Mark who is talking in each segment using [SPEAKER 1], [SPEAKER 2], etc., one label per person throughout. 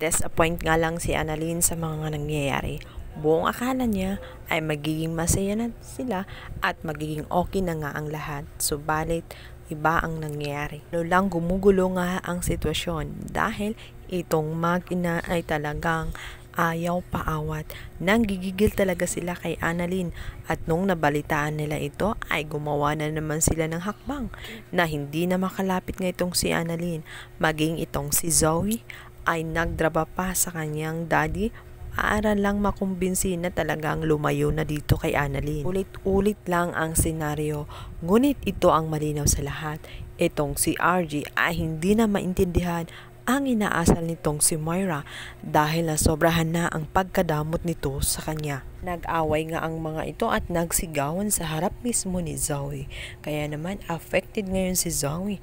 [SPEAKER 1] Na-disappoint nga lang si Annalyn sa mga nangyayari. Buong akala niya ay magiging masaya na sila at magiging okay na nga ang lahat. Subalit, iba ang nangyayari. Lang gumugulo nga ang sitwasyon dahil itong mag-ina ay talagang ayaw paawat. Nanggigigil talaga sila kay Annalyn at nung nabalitaan nila ito ay gumawa na naman sila ng hakbang na hindi na makalapit nga itong si Annalyn. Maging itong si Zoe ay nagdraba pa sa kanyang daddy para lang makumbinsi na talagang lumayo na dito kay Annalyn. Ulit-ulit lang ang senaryo, ngunit ito ang malinaw sa lahat. Itong si RJ ay hindi na maintindihan ang inaasal nitong si Moira dahil nasobrahan na ang pagkadamot nito sa kanya. Nag-away nga ang mga ito at nagsigawan sa harap mismo ni Zoe. Kaya naman affected ngayon si Zoe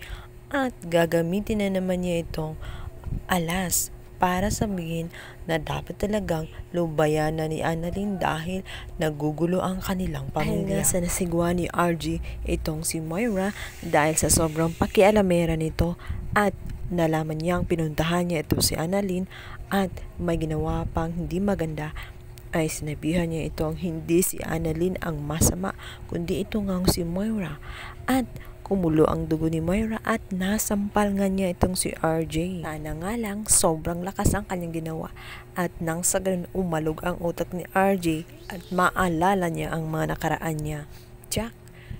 [SPEAKER 1] at gagamitin na naman niya itong alas para sabihin na dapat talagang lubayan na ni Annalyn dahil nagugulo ang kanilang pamilya. Dahil nga sa nasigwa ni RG itong si Moira dahil sa sobrang pakialamera nito at nalaman niyang pinuntahan niya ito si Annalyn at may ginawa pang hindi maganda ay sinabihan niya itong hindi si Annalyn ang masama kundi ito nga si Moira at kumulo ang dugo ni Moira at nasampal nga niya itong si RJ. Sana nga lang sobrang lakas ang kanyang ginawa at nang sa ganun umalog ang utak ni RJ at maalala niya ang mga nakaraan niya. Jack,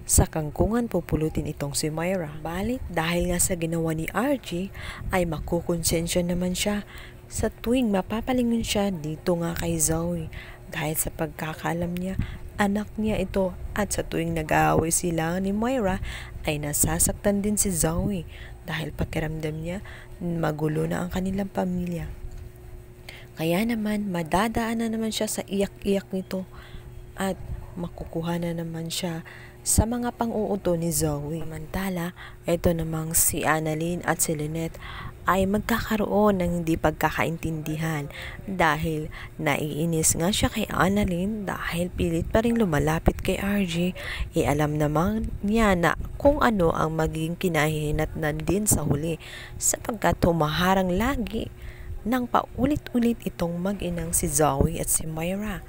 [SPEAKER 1] sa kangkungan pupulutin itong si Moira. Balit dahil nga sa ginawa ni RJ ay makukonsensya naman siya sa tuwing mapapalingon siya dito nga kay Zoe dahil sa pagkakalam niya anak niya ito at sa tuwing nag-aaway sila ni Moira ay nasasaktan din si Zoe dahil pakiramdam niya magulo na ang kanilang pamilya. Kaya naman madadaan na naman siya sa iyak-iyak nito at makukuha na naman siya sa mga pang-uuto ni Zoe. Samantala, ito namang si Annalyn at si Lynette ay magkakaroon ng hindi pagkakaintindihan dahil naiinis nga siya kay Annalyn dahil pilit pa rin lumalapit kay RJ. Alam naman niya na kung ano ang magiging kinahihinatnan din sa huli sapagkat humaharang lagi nang paulit-ulit itong mag-inang si Zoe at si Moira.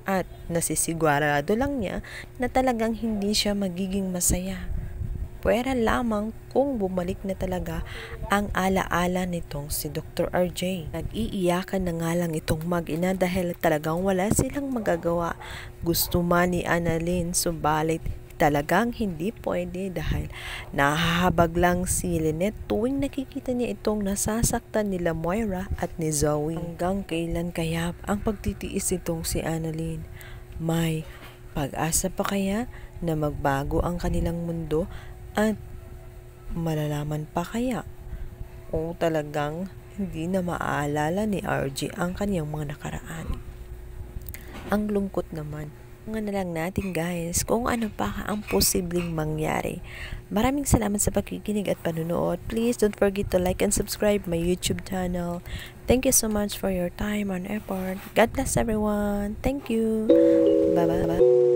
[SPEAKER 1] At nasisigurado lang niya na talagang hindi siya magiging masaya. Pwera lamang kung bumalik na talaga ang alaala nitong si Dr. RJ. Nag-iiyakan na nga lang itong mag-ina dahil talagang wala silang magagawa. Gusto man ni Annalyn subalit talagang hindi pwede dahil nahahabag lang si Lynette tuwing nakikita niya itong nasasaktan nila Moira at ni Zoe. Hanggang kailan kaya ang pagtitiis itong si Annalyn? May pag-asa pa kaya na magbago ang kanilang mundo at malalaman pa kaya o talagang hindi na maaalala ni RJ ang kanyang mga nakaraan? Ang lungkot naman. Nga na lang natin guys kung ano pa ang posibleng mangyari. Maraming salamat sa pakikinig at panunood. Please don't forget to like and subscribe my YouTube channel. Thank you so much for your time and effort. God bless everyone. Thank you. Bye bye.